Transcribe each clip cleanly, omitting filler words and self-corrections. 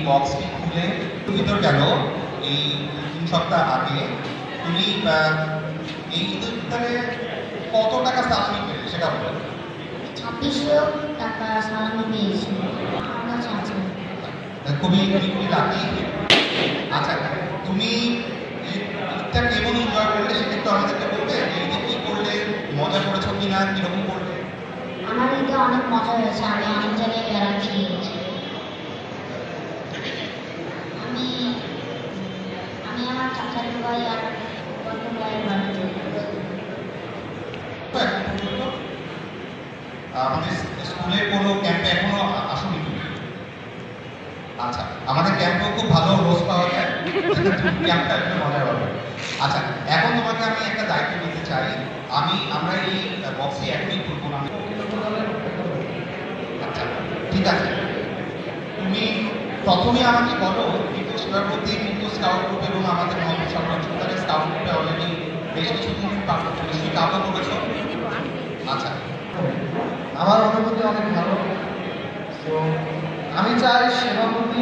বক্সটি খুলে ভিতর গেল এই 3 সপ্তাহ আগে তুমি এই ঈদের ভিতরে কত টাকা সালামি পেলে সেটা বলো। 2600 টাকা সালামি পেয়েছি। আমার কাছে আছে। খুবই লাকি। আচ্ছা, তুমি ঈদটা কেমন এনজয় করলে সেটা একটু আমাদেরকে বলবে? ঈদে কি করলে, মজা করেছো কিনা, কিরকম করলে? আমার ঈদে অনেক মজা হয়েছে। আমি অনেক জায়গায় বেড়াতে গিয়েছি। আমি আমার চাচাতো ভাই আর বড় ভাইয়ের বাড়িতে গিয়েছি। আমাদের স্কুলের কোনো ক্যাম্পে এখনো আসনি তুমি? আচ্ছা, আমাদের ক্যাম্পেও খুব ভালো রোজ পাওয়া যায়, ক্যাম্পটা একটু মজার হবে। আচ্ছা, এখন তোমাকে আমি একটা দায়িত্ব দিতে চাই। আমরা এই বক্সে একই করবো না। আচ্ছা, ঠিক আছে, তুমি প্রথমে আমাকে বলো কিন্তু শিবাপতি কিন্তু স্কাউট গ্রুপ এবং আমাদের মোহাম্মদ সরকার স্কাউট গ্রুপে অলরেডি বেশ কিছুদিন নিশ্চয়ই কাজও করেছো। আচ্ছা, আমার অনুভূতি অনেক ভালো। তো আমি চাই সেবামতি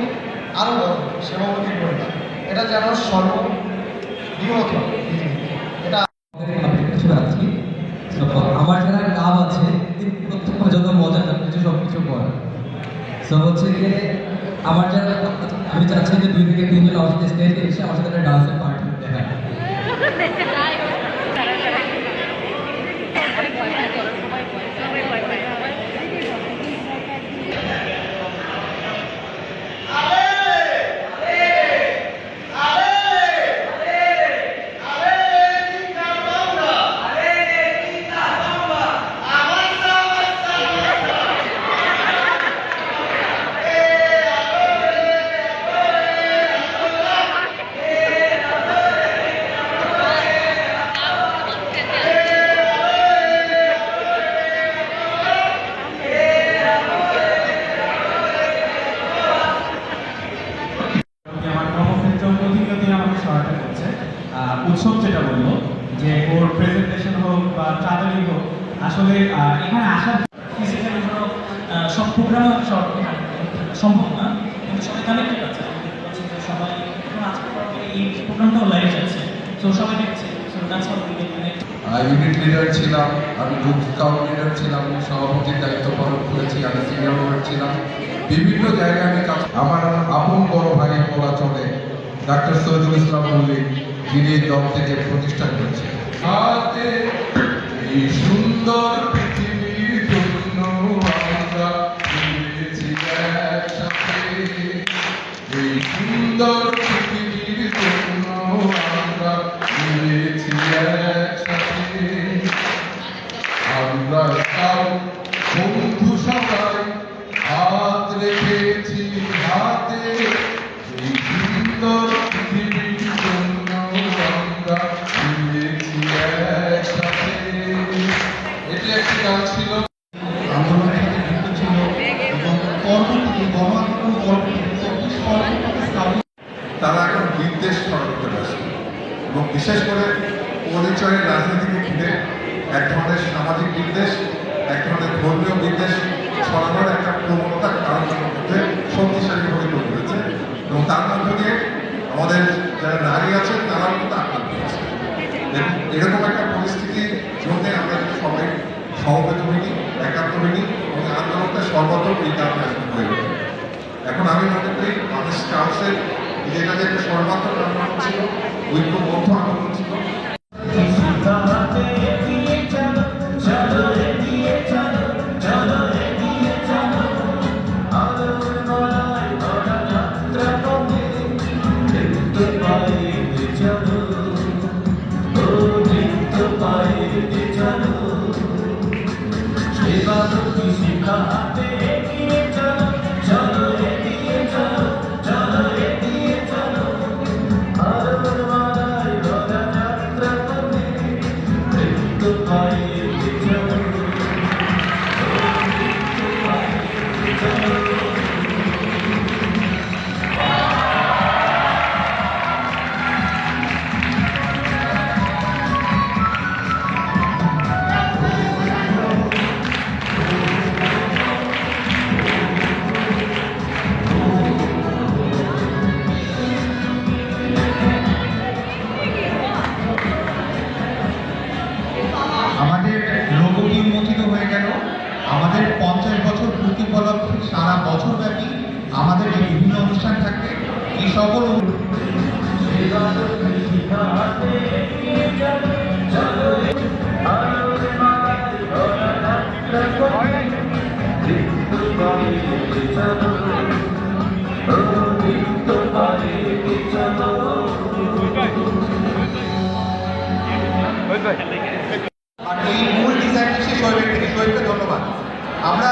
আরও বড়, সেবামতি পরিবার এটা যেন সর্ববৃহৎ এটা আছি। আমার যারা লাভ আছে প্রত্যেক যত মজা কিছু সব কিছু করা। সো হচ্ছে গিয়ে আমার যারা আমি চাচ্ছি যে 2 থেকে 3 জন আমার সাথে স্টেজে এসে আমার সাথে ডান্সের পার্টি দেখা। উৎসব যেটা বললো যে ওর প্রেজেন্টেশন হোক বা ট্রাভেলিং হোক, আসলে এখানে আসার ফিজিক্যালি ধরো সব প্রোগ্রাম সব সম্ভব না, কিন্তু সবাই কানেক্টেড আছে। সবাই এখন আজকে এই প্রোগ্রামটাও লাইভ যাচ্ছে, তো সবাই দেখছে। So that's how we get connect. Unit leader ছিলাম, আমি গ্রুপ স্কাউট লিডার ছিলাম, সভাপতির দায়িত্ব পালন করেছি, আমি সিনিয়র লিডার ছিলাম। বিভিন্ন জায়গায় আমি কাজ, আমার আপন বড় ভাই বলা চলে ডাক্তার সৈয়দুল ইসলাম মল্লিক, যিনি দল থেকে প্রতিষ্ঠা করেছেন। এই সুন্দর পৃথিবীর জন্য আমরা মিলেছি একসাথে, এই সুন্দর পৃথিবীর জন্য আমরা মিলেছি একসাথে, আমরা সব বন্ধু সবাই হাত রেখেছি হাতে, এই সুন্দর পৃথিবীর জন্য আমরা মিলেছি একসাথে। এটি একটি গান ছিল, আন্দোলনের সাথে যুক্ত ছিল এবং পরবর্তীতে গণ আন্দোলন তারা এখন বিদ্বেষ ছড়াতে ব্যস্ত এবং বিশেষ করে পরিচয়ের রাজনীতিকে ঘিরে এক ধরনের সামাজিক বিদ্বেষ, এক ধরনের ধর্মীয় বিদ্বেষ ছড়ানোর একটা প্রবণতা কারণের মধ্যে শক্তিশালীভাবে তৈরি হয়েছে এবং তার মধ্য দিয়ে আমাদের যারা নারী আছেন তারাও কিন্তু আক্রান্ত হচ্ছে। এরকম একটা পরিস্থিতির জন্য আমরা সবাই সমবেত হইনি, একাত্ম হইনি এবং আন্দোলনটা সর্বত্র এই কারণে আসলে হয়ে ওঠে। এখন আমি মনে করি আমাদের স্কাউটসের যেটা যে একটা সর্বাত্মক আন্দোলন ছিল, ঐক্যবদ্ধ আন্দোলন ছিল। এই সকল আর এই মূল ডিজাইনটি শেষ হয়ে থেকে শহীদকে ধন্যবাদ। আমরা